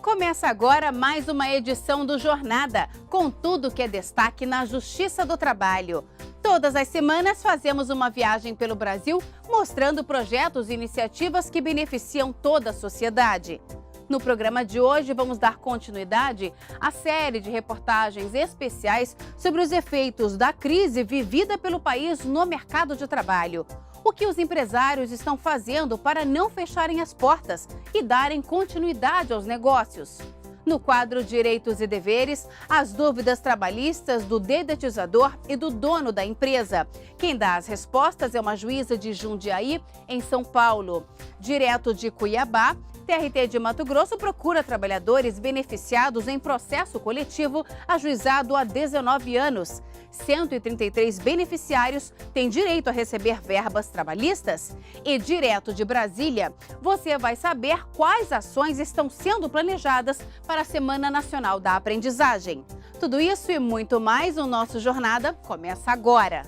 Começa agora mais uma edição do Jornada, com tudo que é destaque na Justiça do Trabalho. Todas as semanas fazemos uma viagem pelo Brasil, mostrando projetos e iniciativas que beneficiam toda a sociedade. No programa de hoje, vamos dar continuidade à série de reportagens especiais sobre os efeitos da crise vivida pelo país no mercado de trabalho. O que os empresários estão fazendo para não fecharem as portas e darem continuidade aos negócios. No quadro Direitos e Deveres, as dúvidas trabalhistas do dedetizador e do dono da empresa. Quem dá as respostas é uma juíza de Jundiaí, em São Paulo. Direto de Cuiabá, TRT de Mato Grosso procura trabalhadores beneficiados em processo coletivo ajuizado há 19 anos. 133 beneficiários têm direito a receber verbas trabalhistas. E direto de Brasília, você vai saber quais ações estão sendo planejadas para a Semana Nacional da Aprendizagem. Tudo isso e muito mais no nosso Jornada começa agora.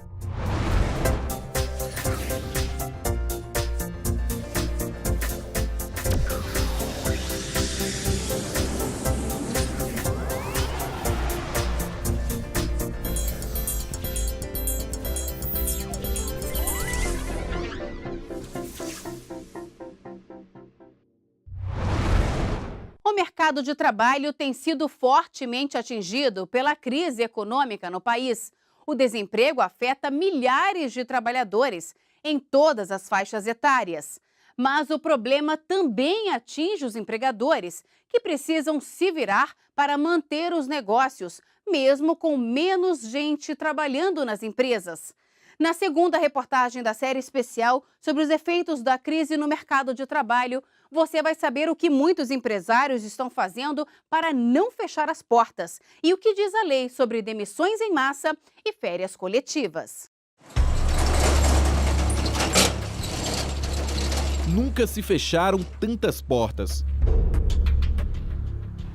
O mercado de trabalho tem sido fortemente atingido pela crise econômica no país. O desemprego afeta milhares de trabalhadores em todas as faixas etárias. Mas o problema também atinge os empregadores, que precisam se virar para manter os negócios, mesmo com menos gente trabalhando nas empresas. Na segunda reportagem da série especial sobre os efeitos da crise no mercado de trabalho, você vai saber o que muitos empresários estão fazendo para não fechar as portas e o que diz a lei sobre demissões em massa e férias coletivas. Nunca se fecharam tantas portas.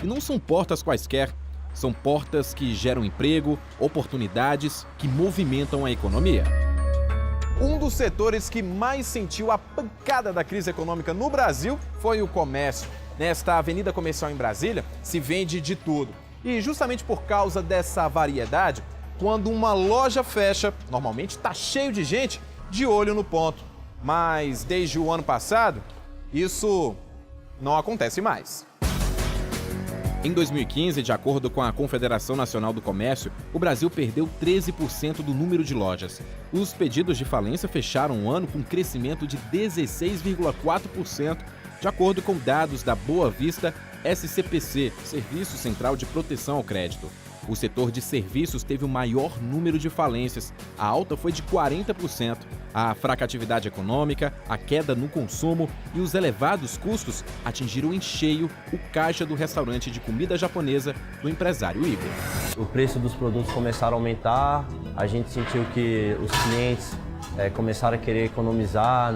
E não são portas quaisquer, são portas que geram emprego, oportunidades, que movimentam a economia. Um dos setores que mais sentiu a pancada da crise econômica no Brasil foi o comércio. Nesta avenida comercial em Brasília, se vende de tudo. E justamente por causa dessa variedade, quando uma loja fecha, normalmente está cheio de gente de olho no ponto. Mas desde o ano passado, isso não acontece mais. Em 2015, de acordo com a Confederação Nacional do Comércio, o Brasil perdeu 13% do número de lojas. Os pedidos de falência fecharam o ano com um crescimento de 16,4%, de acordo com dados da Boa Vista SCPC, Serviço Central de Proteção ao Crédito. O setor de serviços teve o maior número de falências, a alta foi de 40%. A fraca atividade econômica, a queda no consumo e os elevados custos atingiram em cheio o caixa do restaurante de comida japonesa do empresário Igor. O preço dos produtos começaram a aumentar, a gente sentiu que os clientes começaram a querer economizar,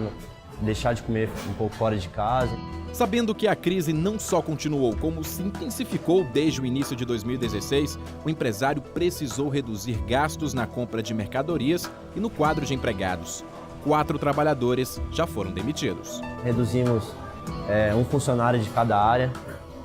deixar de comer um pouco fora de casa. Sabendo que a crise não só continuou, como se intensificou desde o início de 2016, o empresário precisou reduzir gastos na compra de mercadorias e no quadro de empregados. 4 trabalhadores já foram demitidos. Reduzimos um funcionário de cada área,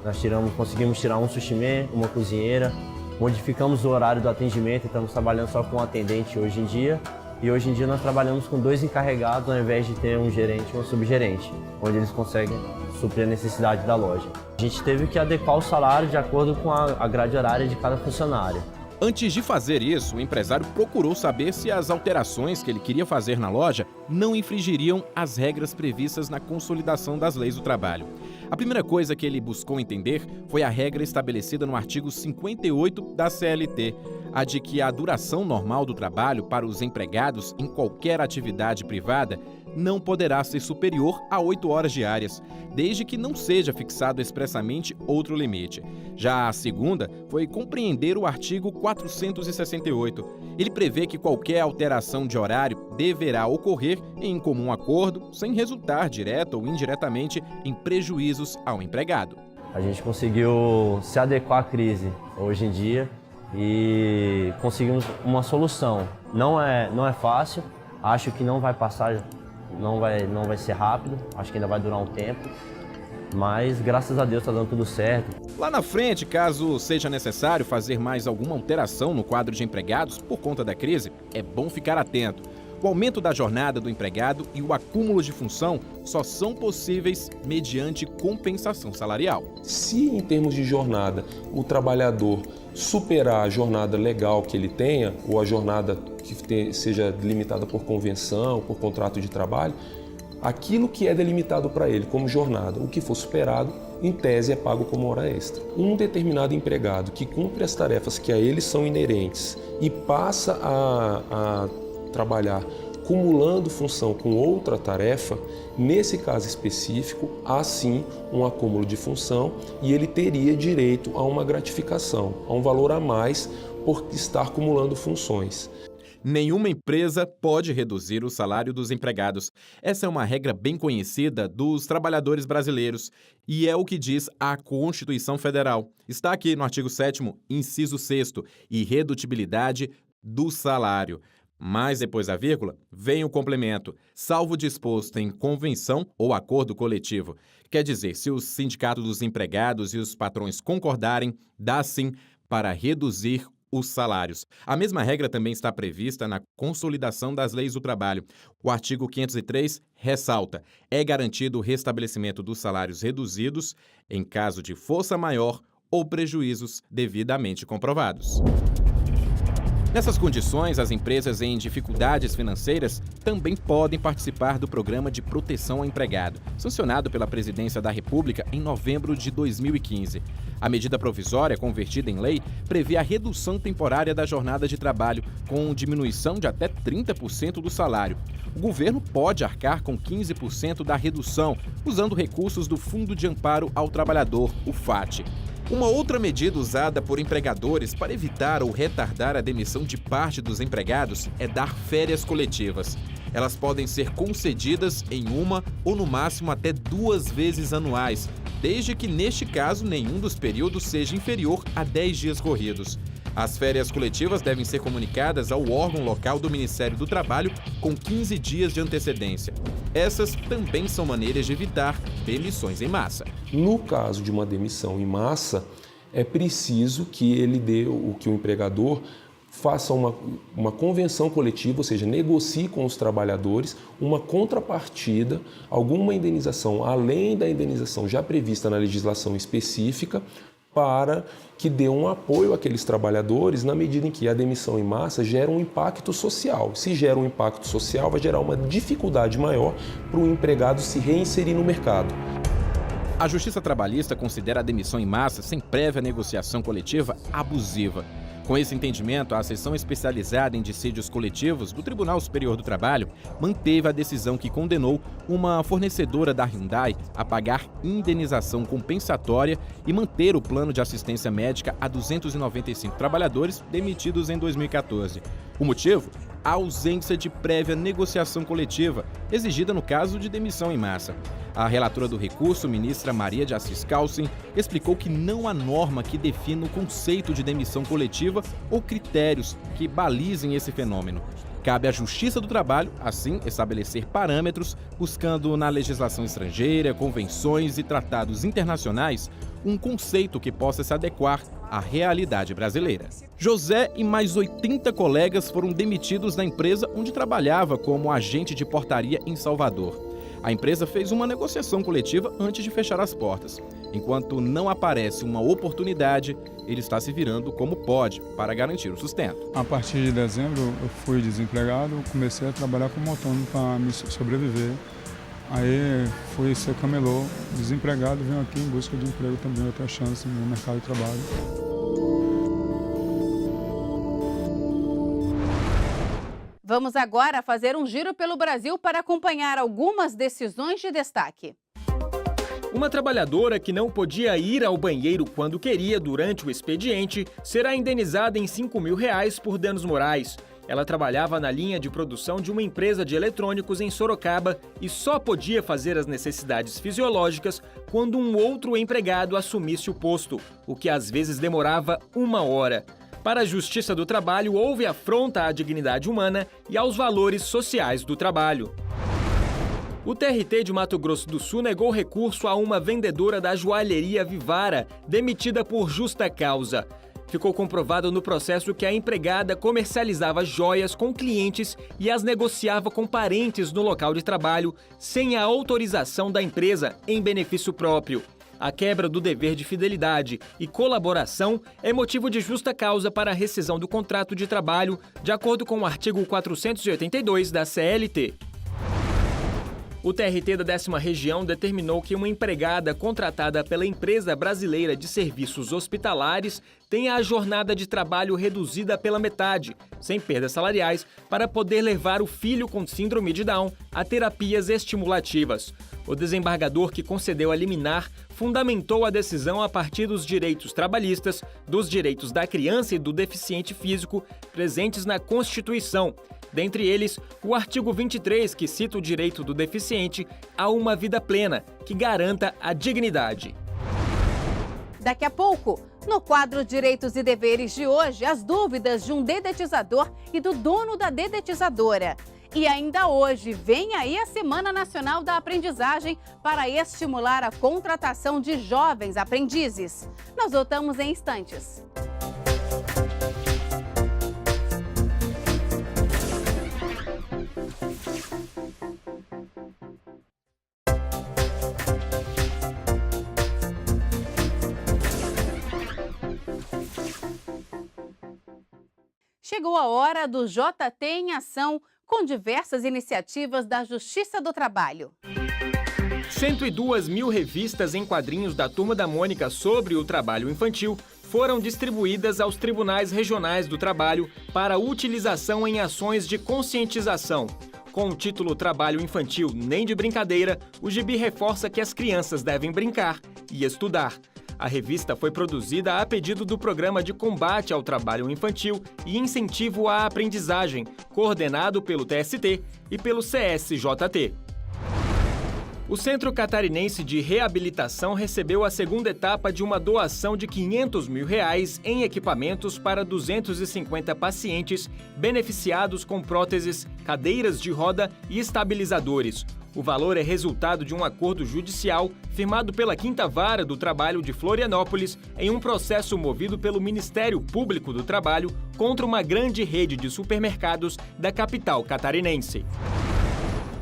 nós conseguimos tirar um sushi-man, uma cozinheira, modificamos o horário do atendimento, estamos trabalhando só com um atendente hoje em dia. E hoje em dia nós trabalhamos com 2 encarregados ao invés de ter um gerente ou um subgerente, onde eles conseguem suprir a necessidade da loja. A gente teve que adequar o salário de acordo com a grade horária de cada funcionário. Antes de fazer isso, o empresário procurou saber se as alterações que ele queria fazer na loja não infringiriam as regras previstas na Consolidação das Leis do Trabalho. A primeira coisa que ele buscou entender foi a regra estabelecida no artigo 58 da CLT, a de que a duração normal do trabalho para os empregados em qualquer atividade privada não poderá ser superior a 8 horas diárias, desde que não seja fixado expressamente outro limite. Já a segunda foi compreender o artigo 468. Ele prevê que qualquer alteração de horário deverá ocorrer em comum acordo, sem resultar direta ou indiretamente em prejuízos ao empregado. A gente conseguiu se adequar à crise hoje em dia e conseguimos uma solução. Não é fácil, acho que não vai passar, não vai ser rápido, acho que ainda vai durar um tempo, Mas, graças a Deus, está dando tudo certo. Lá na frente, caso seja necessário fazer mais alguma alteração no quadro de empregados por conta da crise, é bom ficar atento. O aumento da jornada do empregado e o acúmulo de função só são possíveis mediante compensação salarial. Se, em termos de jornada, o trabalhador superar a jornada legal que ele tenha, ou a jornada que seja delimitada por convenção, por contrato de trabalho, aquilo que é delimitado para ele como jornada, o que for superado, em tese é pago como hora extra. Um determinado empregado que cumpre as tarefas que a ele são inerentes e passa a trabalhar acumulando função com outra tarefa, nesse caso específico, há sim um acúmulo de função e ele teria direito a uma gratificação, a um valor a mais por estar acumulando funções. Nenhuma empresa pode reduzir o salário dos empregados. Essa é uma regra bem conhecida dos trabalhadores brasileiros e é o que diz a Constituição Federal. Está aqui no artigo 7º, inciso 6º, irredutibilidade do salário. Mas depois da vírgula, vem o complemento, salvo disposto em convenção ou acordo coletivo. Quer dizer, se os sindicatos dos empregados e os patrões concordarem, dá sim para reduzir os salários. A mesma regra também está prevista na Consolidação das Leis do Trabalho. O artigo 503 ressalta: é garantido o restabelecimento dos salários reduzidos em caso de força maior ou prejuízos devidamente comprovados. Nessas condições, as empresas em dificuldades financeiras também podem participar do Programa de Proteção ao Empregado, sancionado pela Presidência da República em novembro de 2015. A medida provisória, convertida em lei, prevê a redução temporária da jornada de trabalho, com diminuição de até 30% do salário. O governo pode arcar com 15% da redução, usando recursos do Fundo de Amparo ao Trabalhador, o FAT. Uma outra medida usada por empregadores para evitar ou retardar a demissão de parte dos empregados é dar férias coletivas. Elas podem ser concedidas em uma ou no máximo até 2 vezes anuais, desde que neste caso nenhum dos períodos seja inferior a 10 dias corridos. As férias coletivas devem ser comunicadas ao órgão local do Ministério do Trabalho com 15 dias de antecedência. Essas também são maneiras de evitar demissões em massa. No caso de uma demissão em massa, é preciso que o empregador faça uma convenção coletiva, ou seja, negocie com os trabalhadores uma contrapartida, alguma indenização além da indenização já prevista na legislação específica, para que dê um apoio àqueles trabalhadores na medida em que a demissão em massa gera um impacto social. Se gera um impacto social, vai gerar uma dificuldade maior para o empregado se reinserir no mercado. A Justiça Trabalhista considera a demissão em massa sem prévia negociação coletiva abusiva. Com esse entendimento, a seção especializada em dissídios coletivos do Tribunal Superior do Trabalho manteve a decisão que condenou uma fornecedora da Hyundai a pagar indenização compensatória e manter o plano de assistência médica a 295 trabalhadores demitidos em 2014. O motivo? A ausência de prévia negociação coletiva, exigida no caso de demissão em massa. A relatora do recurso, ministra Maria de Assis Calcin, explicou que não há norma que defina o conceito de demissão coletiva ou critérios que balizem esse fenômeno. Cabe à Justiça do Trabalho, assim, estabelecer parâmetros, buscando na legislação estrangeira, convenções e tratados internacionais um conceito que possa se adequar à realidade brasileira. José e mais 80 colegas foram demitidos da empresa onde trabalhava como agente de portaria em Salvador. A empresa fez uma negociação coletiva antes de fechar as portas. Enquanto não aparece uma oportunidade, ele está se virando como pode para garantir o sustento. A partir de dezembro eu fui desempregado, comecei a trabalhar como autônomo para me sobreviver. Aí fui ser camelô, desempregado, venho aqui em busca de emprego também, outra chance no mercado de trabalho. Vamos agora fazer um giro pelo Brasil para acompanhar algumas decisões de destaque. Uma trabalhadora que não podia ir ao banheiro quando queria durante o expediente será indenizada em R$5.000 por danos morais. Ela trabalhava na linha de produção de uma empresa de eletrônicos em Sorocaba e só podia fazer as necessidades fisiológicas quando um outro empregado assumisse o posto, o que às vezes demorava 1 hora. Para a Justiça do Trabalho, houve afronta à dignidade humana e aos valores sociais do trabalho. O TRT de Mato Grosso do Sul negou recurso a uma vendedora da joalheria Vivara, demitida por justa causa. Ficou comprovado no processo que a empregada comercializava joias com clientes e as negociava com parentes no local de trabalho, sem a autorização da empresa, em benefício próprio. A quebra do dever de fidelidade e colaboração é motivo de justa causa para a rescisão do contrato de trabalho, de acordo com o artigo 482 da CLT. O TRT da 10ª Região determinou que uma empregada contratada pela Empresa Brasileira de Serviços Hospitalares tenha a jornada de trabalho reduzida pela metade, sem perdas salariais, para poder levar o filho com síndrome de Down a terapias estimulativas. O desembargador que concedeu a liminar fundamentou a decisão a partir dos direitos trabalhistas, dos direitos da criança e do deficiente físico presentes na Constituição. Dentre eles, o artigo 23, que cita o direito do deficiente a uma vida plena, que garanta a dignidade. Daqui a pouco, no quadro Direitos e Deveres de hoje, as dúvidas de um dedetizador e do dono da dedetizadora. E ainda hoje, vem aí a Semana Nacional da Aprendizagem para estimular a contratação de jovens aprendizes. Nós voltamos em instantes. Chegou a hora do JT em Ação, com diversas iniciativas da Justiça do Trabalho. 102 mil revistas em quadrinhos da Turma da Mônica sobre o trabalho infantil foram distribuídas aos tribunais regionais do trabalho para utilização em ações de conscientização. Com o título Trabalho Infantil Nem de Brincadeira, o gibi reforça que as crianças devem brincar e estudar. A revista foi produzida a pedido do Programa de Combate ao Trabalho Infantil e Incentivo à Aprendizagem, coordenado pelo TST e pelo CSJT. O Centro Catarinense de Reabilitação recebeu a segunda etapa de uma doação de R$500 mil em equipamentos para 250 pacientes beneficiados com próteses, cadeiras de roda e estabilizadores. O valor é resultado de um acordo judicial firmado pela 5ª Vara do Trabalho de Florianópolis em um processo movido pelo Ministério Público do Trabalho contra uma grande rede de supermercados da capital catarinense.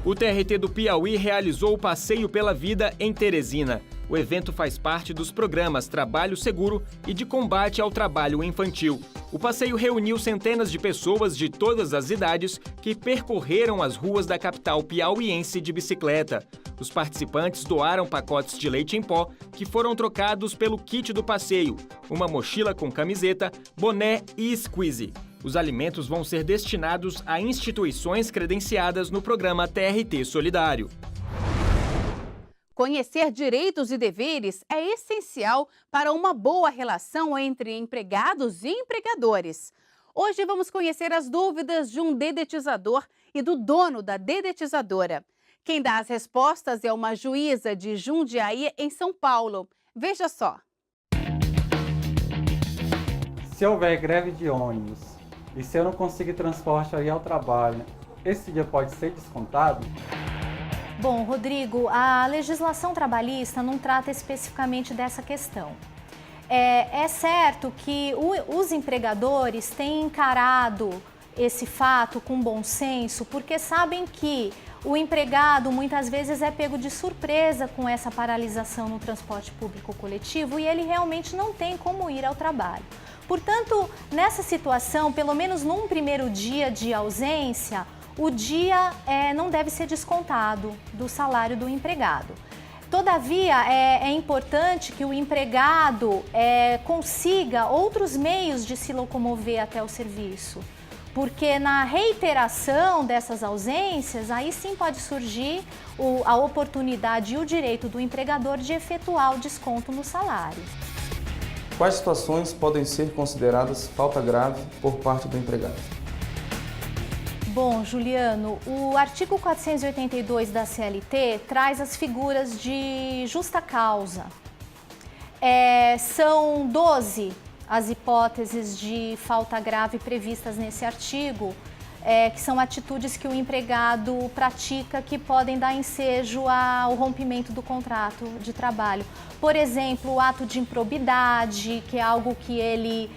O TRT do Piauí realizou o Passeio pela Vida em Teresina. O evento faz parte dos programas Trabalho Seguro e de Combate ao Trabalho Infantil. O passeio reuniu centenas de pessoas de todas as idades que percorreram as ruas da capital piauiense de bicicleta. Os participantes doaram pacotes de leite em pó que foram trocados pelo kit do passeio, uma mochila com camiseta, boné e squeeze. Os alimentos vão ser destinados a instituições credenciadas no programa TRT Solidário. Conhecer direitos e deveres é essencial para uma boa relação entre empregados e empregadores. Hoje vamos conhecer as dúvidas de um dedetizador e do dono da dedetizadora. Quem dá as respostas é uma juíza de Jundiaí, em São Paulo. Veja só. Se houver greve de ônibus e se eu não conseguir transporte aí ao trabalho, esse dia pode ser descontado? Bom, Rodrigo, a legislação trabalhista não trata especificamente dessa questão. É certo que os empregadores têm encarado esse fato com bom senso, porque sabem que o empregado muitas vezes é pego de surpresa com essa paralisação no transporte público coletivo e ele realmente não tem como ir ao trabalho. Portanto, nessa situação, pelo menos num primeiro dia de ausência, o dia não deve ser descontado do salário do empregado. Todavia, é importante que o empregado consiga outros meios de se locomover até o serviço, porque na reiteração dessas ausências, aí sim pode surgir a oportunidade e o direito do empregador de efetuar o desconto no salário. Quais situações podem ser consideradas falta grave por parte do empregado? Bom, Juliano, o artigo 482 da CLT traz as figuras de justa causa. São 12 as hipóteses de falta grave previstas nesse artigo, que são atitudes que o empregado pratica que podem dar ensejo ao rompimento do contrato de trabalho. Por exemplo, o ato de improbidade, que é algo que ele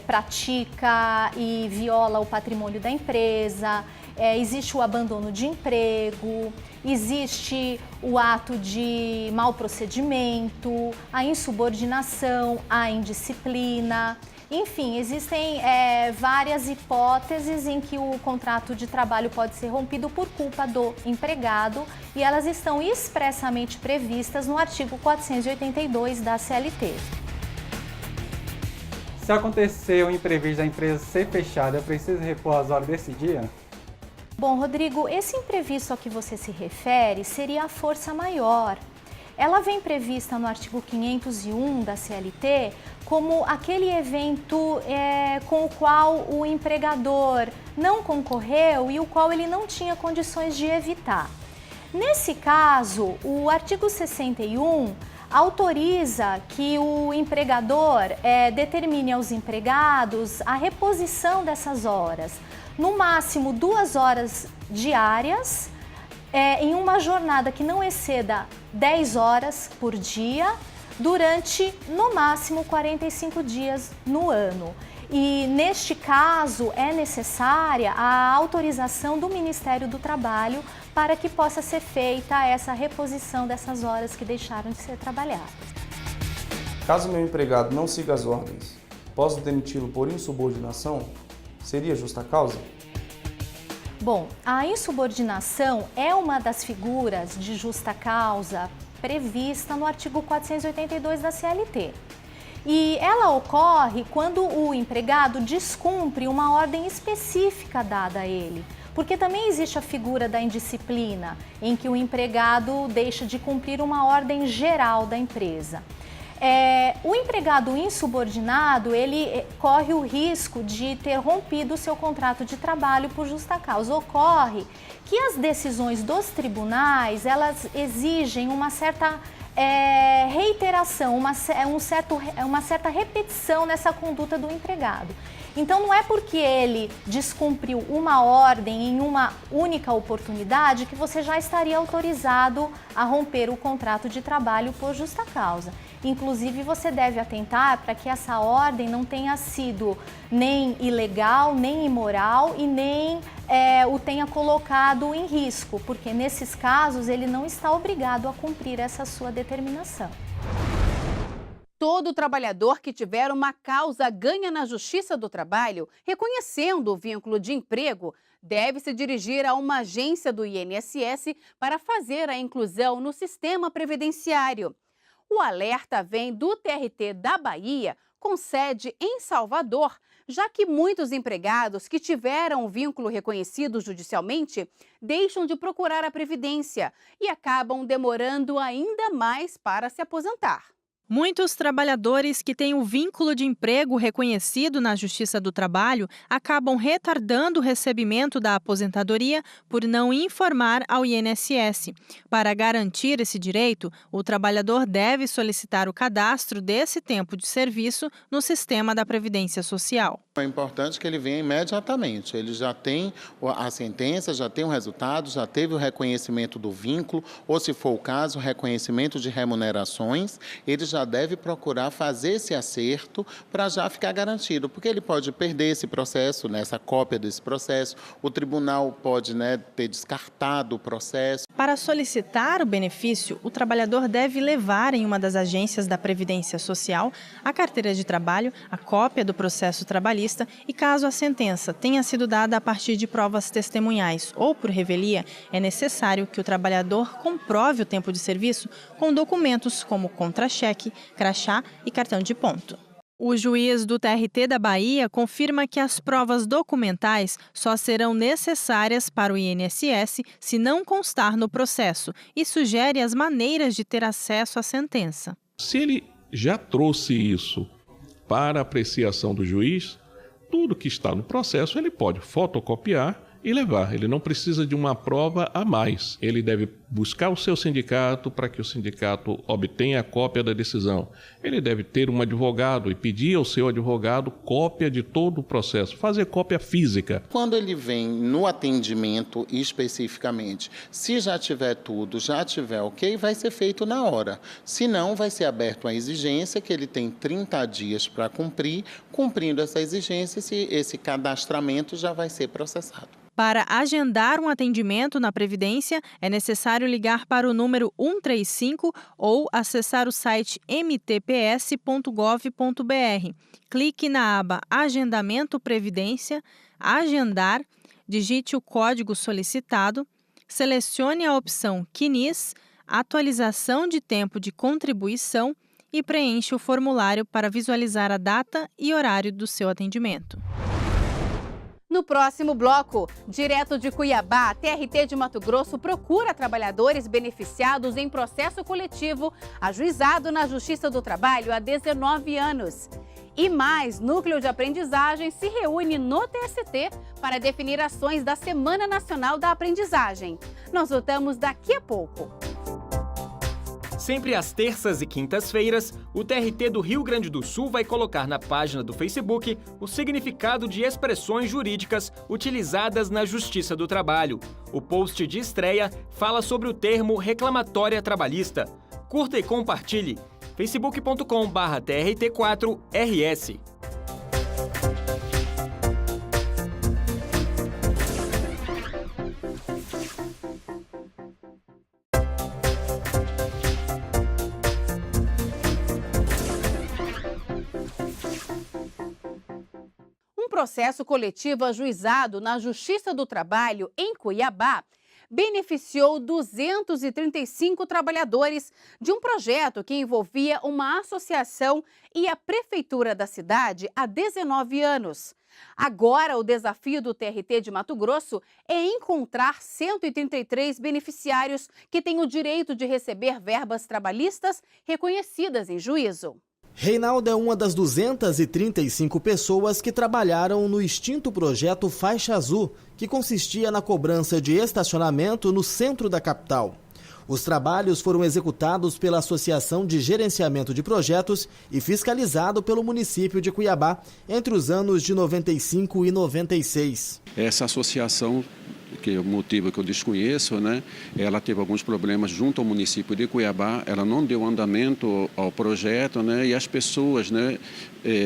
pratica e viola o patrimônio da empresa. Existe o abandono de emprego, existe o ato de mau procedimento, a insubordinação, a indisciplina. Enfim, existem várias hipóteses em que o contrato de trabalho pode ser rompido por culpa do empregado e elas estão expressamente previstas no artigo 482 da CLT. Se acontecer o imprevisto da empresa ser fechada, eu preciso repor as horas desse dia? Bom, Rodrigo, esse imprevisto a que você se refere seria a força maior. Ela vem prevista no artigo 501 da CLT como aquele evento com o qual o empregador não concorreu e o qual ele não tinha condições de evitar. Nesse caso, o artigo 61 autoriza que o empregador determine aos empregados a reposição dessas horas, no máximo 2 horas diárias, em uma jornada que não exceda 10 horas por dia, durante no máximo 45 dias no ano. E neste caso é necessária a autorização do Ministério do Trabalho para que possa ser feita essa reposição dessas horas que deixaram de ser trabalhadas. Caso meu empregado não siga as ordens, posso demiti-lo por insubordinação? Seria justa causa? Bom, a insubordinação é uma das figuras de justa causa prevista no artigo 482 da CLT. E ela ocorre quando o empregado descumpre uma ordem específica dada a ele. Porque também existe a figura da indisciplina, em que o empregado deixa de cumprir uma ordem geral da empresa. O empregado insubordinado, ele corre o risco de ter rompido o seu contrato de trabalho por justa causa. Ocorre que as decisões dos tribunais, elas exigem uma certa reiteração, uma certa repetição nessa conduta do empregado. Então, não é porque ele descumpriu uma ordem em uma única oportunidade que você já estaria autorizado a romper o contrato de trabalho por justa causa. Inclusive, você deve atentar para que essa ordem não tenha sido nem ilegal, nem imoral e nem o tenha colocado em risco, porque nesses casos ele não está obrigado a cumprir essa sua determinação. Todo trabalhador que tiver uma causa ganha na Justiça do Trabalho, reconhecendo o vínculo de emprego, deve se dirigir a uma agência do INSS para fazer a inclusão no sistema previdenciário. O alerta vem do TRT da Bahia, com sede em Salvador, já que muitos empregados que tiveram o vínculo reconhecido judicialmente deixam de procurar a Previdência e acabam demorando ainda mais para se aposentar. Muitos trabalhadores que têm o vínculo de emprego reconhecido na Justiça do Trabalho acabam retardando o recebimento da aposentadoria por não informar ao INSS. Para garantir esse direito, o trabalhador deve solicitar o cadastro desse tempo de serviço no sistema da Previdência Social. É importante que ele venha imediatamente. Ele já tem a sentença, já tem o resultado, já teve o reconhecimento do vínculo, ou se for o caso, o reconhecimento de remunerações. Ele já deve procurar fazer esse acerto para já ficar garantido, porque ele pode perder esse processo, essa cópia desse processo, o tribunal pode ter descartado o processo. Para solicitar o benefício, o trabalhador deve levar em uma das agências da Previdência Social a carteira de trabalho, a cópia do processo trabalhista e, caso a sentença tenha sido dada a partir de provas testemunhais ou por revelia, é necessário que o trabalhador comprove o tempo de serviço com documentos como contra-cheque, crachá e cartão de ponto. O juiz do TRT da Bahia confirma que as provas documentais só serão necessárias para o INSS se não constar no processo e sugere as maneiras de ter acesso à sentença. Se ele já trouxe isso para apreciação do juiz, tudo que está no processo ele pode fotocopiar e levar. Ele não precisa de uma prova a mais. Ele deve buscar o seu sindicato para que o sindicato obtenha a cópia da decisão. Ele deve ter um advogado e pedir ao seu advogado cópia de todo o processo, fazer cópia física. Quando ele vem no atendimento especificamente, se já tiver tudo, já tiver ok, vai ser feito na hora. Se não, vai ser aberto a exigência que ele tem 30 dias para cumprir. Cumprindo essa exigência, esse cadastramento já vai ser processado. Para agendar um atendimento na Previdência, é necessário ligar para o número 135 ou acessar o site mtps.gov.br. Clique na aba Agendamento Previdência, Agendar, digite o código solicitado, selecione a opção CNIS, Atualização de tempo de contribuição e preencha o formulário para visualizar a data e horário do seu atendimento. No próximo bloco, direto de Cuiabá, a TRT de Mato Grosso procura trabalhadores beneficiados em processo coletivo ajuizado na Justiça do Trabalho há 19 anos. E mais, Núcleo de Aprendizagem se reúne no TST para definir ações da Semana Nacional da Aprendizagem. Nós voltamos daqui a pouco. Sempre às terças e quintas-feiras, o TRT do Rio Grande do Sul vai colocar na página do Facebook o significado de expressões jurídicas utilizadas na Justiça do Trabalho. O post de estreia fala sobre o termo reclamatória trabalhista. Curta e compartilhe. facebook.com/TRT4RS. Um processo coletivo ajuizado na Justiça do Trabalho em Cuiabá beneficiou 235 trabalhadores de um projeto que envolvia uma associação e a prefeitura da cidade há 19 anos. Agora, o desafio do TRT de Mato Grosso é encontrar 133 beneficiários que têm o direito de receber verbas trabalhistas reconhecidas em juízo. Reinaldo é uma das 235 pessoas que trabalharam no extinto projeto Faixa Azul, que consistia na cobrança de estacionamento no centro da capital. Os trabalhos foram executados pela Associação de Gerenciamento de Projetos e fiscalizado pelo município de Cuiabá entre os anos de 95 e 96. Essa associação, que é o motivo que eu desconheço, né? Ela teve alguns problemas junto ao município de Cuiabá, ela não deu andamento ao projeto, né? E as pessoas, né,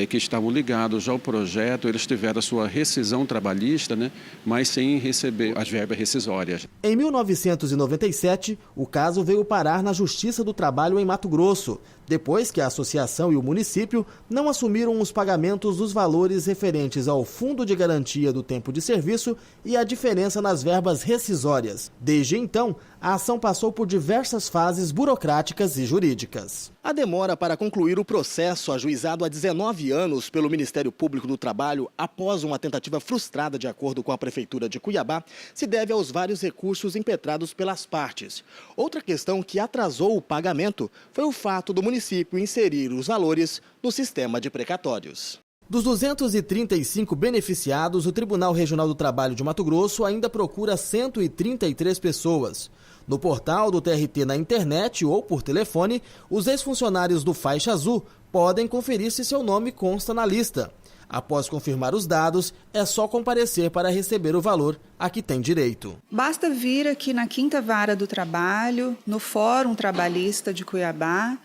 que estavam ligados ao projeto, eles tiveram a sua rescisão trabalhista, né? Mas sem receber as verbas rescisórias. Em 1997, o caso veio parar na Justiça do Trabalho em Mato Grosso, depois que a associação e o município não assumiram os pagamentos dos valores referentes ao Fundo de Garantia do Tempo de Serviço e a diferença nas verbas rescisórias. Desde então, a ação passou por diversas fases burocráticas e jurídicas. A demora para concluir o processo, ajuizado há 19 anos pelo Ministério Público do Trabalho após uma tentativa frustrada de acordo com a Prefeitura de Cuiabá, se deve aos vários recursos impetrados pelas partes. Outra questão que atrasou o pagamento foi o fato do município inserir os valores no sistema de precatórios. Dos 235 beneficiados, o Tribunal Regional do Trabalho de Mato Grosso ainda procura 133 pessoas. No portal do TRT na internet ou por telefone, os ex-funcionários do Faixa Azul podem conferir se seu nome consta na lista. Após confirmar os dados, é só comparecer para receber o valor a que tem direito. Basta vir aqui na 5ª Vara do Trabalho, no Fórum Trabalhista de Cuiabá,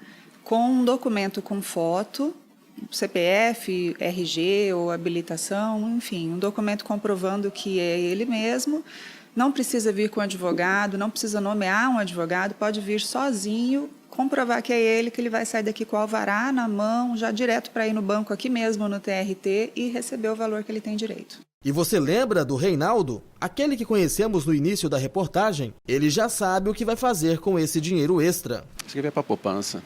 com um documento com foto, CPF, RG ou habilitação, enfim, um documento comprovando que é ele mesmo. Não precisa vir com advogado, não precisa nomear um advogado, pode vir sozinho, comprovar que é ele, que ele vai sair daqui com o alvará na mão, já direto para ir no banco aqui mesmo, no TRT, e receber o valor que ele tem direito. E você lembra do Reinaldo? Aquele que conhecemos no início da reportagem? Ele já sabe o que vai fazer com esse dinheiro extra. Isso aqui vai para a poupança.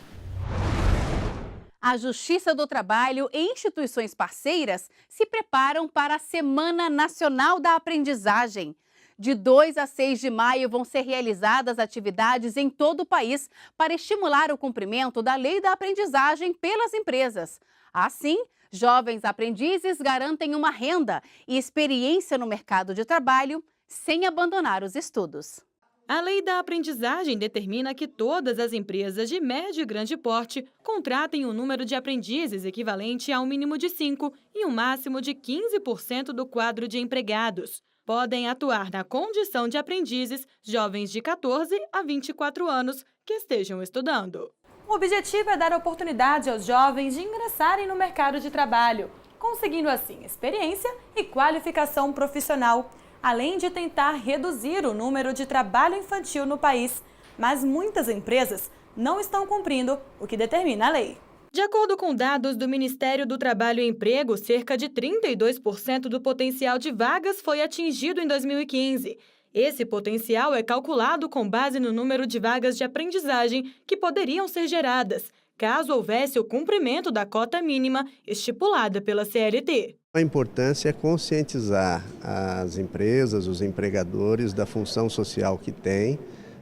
A Justiça do Trabalho e instituições parceiras se preparam para a Semana Nacional da Aprendizagem. De 2 a 6 de maio vão ser realizadas atividades em todo o país para estimular o cumprimento da Lei da Aprendizagem pelas empresas. Assim, jovens aprendizes garantem uma renda e experiência no mercado de trabalho sem abandonar os estudos. A Lei da Aprendizagem determina que todas as empresas de médio e grande porte contratem um número de aprendizes equivalente a um mínimo de 5 e um máximo de 15% do quadro de empregados. Podem atuar na condição de aprendizes jovens de 14 a 24 anos que estejam estudando. O objetivo é dar oportunidade aos jovens de ingressarem no mercado de trabalho, conseguindo assim experiência e qualificação profissional, além de tentar reduzir o número de trabalho infantil no país. Mas muitas empresas não estão cumprindo o que determina a lei. De acordo com dados do Ministério do Trabalho e Emprego, cerca de 32% do potencial de vagas foi atingido em 2015. Esse potencial é calculado com base no número de vagas de aprendizagem que poderiam ser geradas, caso houvesse o cumprimento da cota mínima estipulada pela CLT. A importância é conscientizar as empresas, os empregadores da função social que têm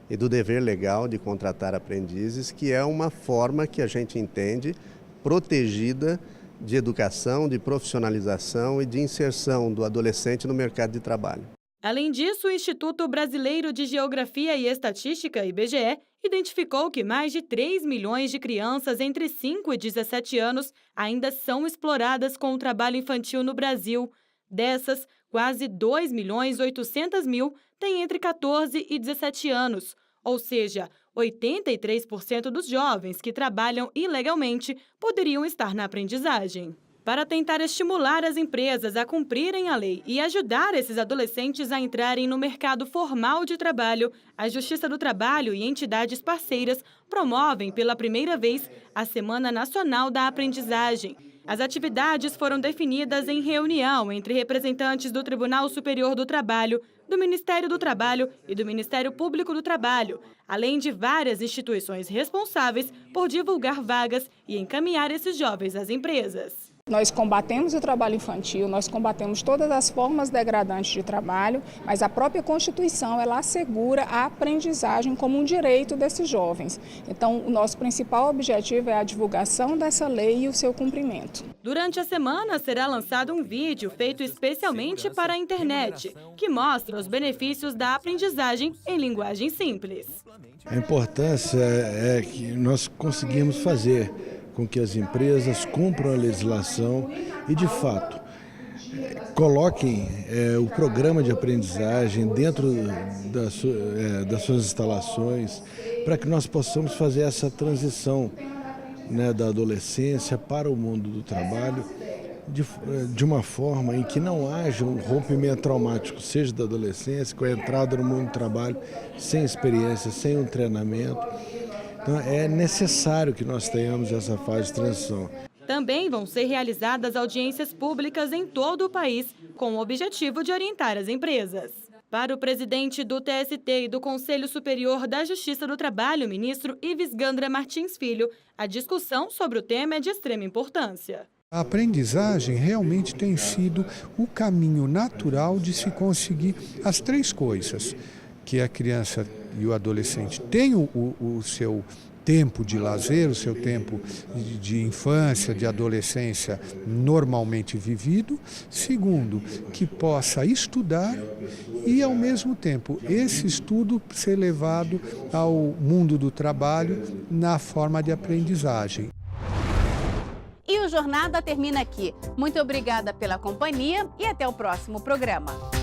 e do dever legal de contratar aprendizes, que é uma forma que a gente entende protegida de educação, de profissionalização e de inserção do adolescente no mercado de trabalho. Além disso, o Instituto Brasileiro de Geografia e Estatística, IBGE, identificou que mais de 3 milhões de crianças entre 5 e 17 anos ainda são exploradas com o trabalho infantil no Brasil. Dessas, quase 2.800.000 têm entre 14 e 17 anos, ou seja, 83% dos jovens que trabalham ilegalmente poderiam estar na aprendizagem. Para tentar estimular as empresas a cumprirem a lei e ajudar esses adolescentes a entrarem no mercado formal de trabalho, a Justiça do Trabalho e entidades parceiras promovem pela primeira vez a Semana Nacional da Aprendizagem. As atividades foram definidas em reunião entre representantes do Tribunal Superior do Trabalho, do Ministério do Trabalho e do Ministério Público do Trabalho, além de várias instituições responsáveis por divulgar vagas e encaminhar esses jovens às empresas. Nós combatemos o trabalho infantil, nós combatemos todas as formas degradantes de trabalho, mas a própria Constituição ela assegura a aprendizagem como um direito desses jovens. Então, o nosso principal objetivo é a divulgação dessa lei e o seu cumprimento. Durante a semana, será lançado um vídeo feito especialmente para a internet, que mostra os benefícios da aprendizagem em linguagem simples. A importância é que nós conseguimos fazer com que as empresas cumpram a legislação e, de fato, coloquem o programa de aprendizagem dentro das suas instalações para que nós possamos fazer essa transição, né, da adolescência para o mundo do trabalho de uma forma em que não haja um rompimento traumático, seja da adolescência, com a entrada no mundo do trabalho sem experiência, sem um treinamento. Então, é necessário que nós tenhamos essa fase de transição. Também vão ser realizadas audiências públicas em todo o país, com o objetivo de orientar as empresas. Para o presidente do TST e do Conselho Superior da Justiça do Trabalho, ministro Ives Gandra Martins Filho, a discussão sobre o tema é de extrema importância. A aprendizagem realmente tem sido o caminho natural de se conseguir as três coisas, que a criança e o adolescente tenham o seu tempo de lazer, o seu tempo de infância, de adolescência normalmente vivido. Segundo, que possa estudar e, ao mesmo tempo, esse estudo ser levado ao mundo do trabalho na forma de aprendizagem. E o Jornada termina aqui. Muito obrigada pela companhia e até o próximo programa.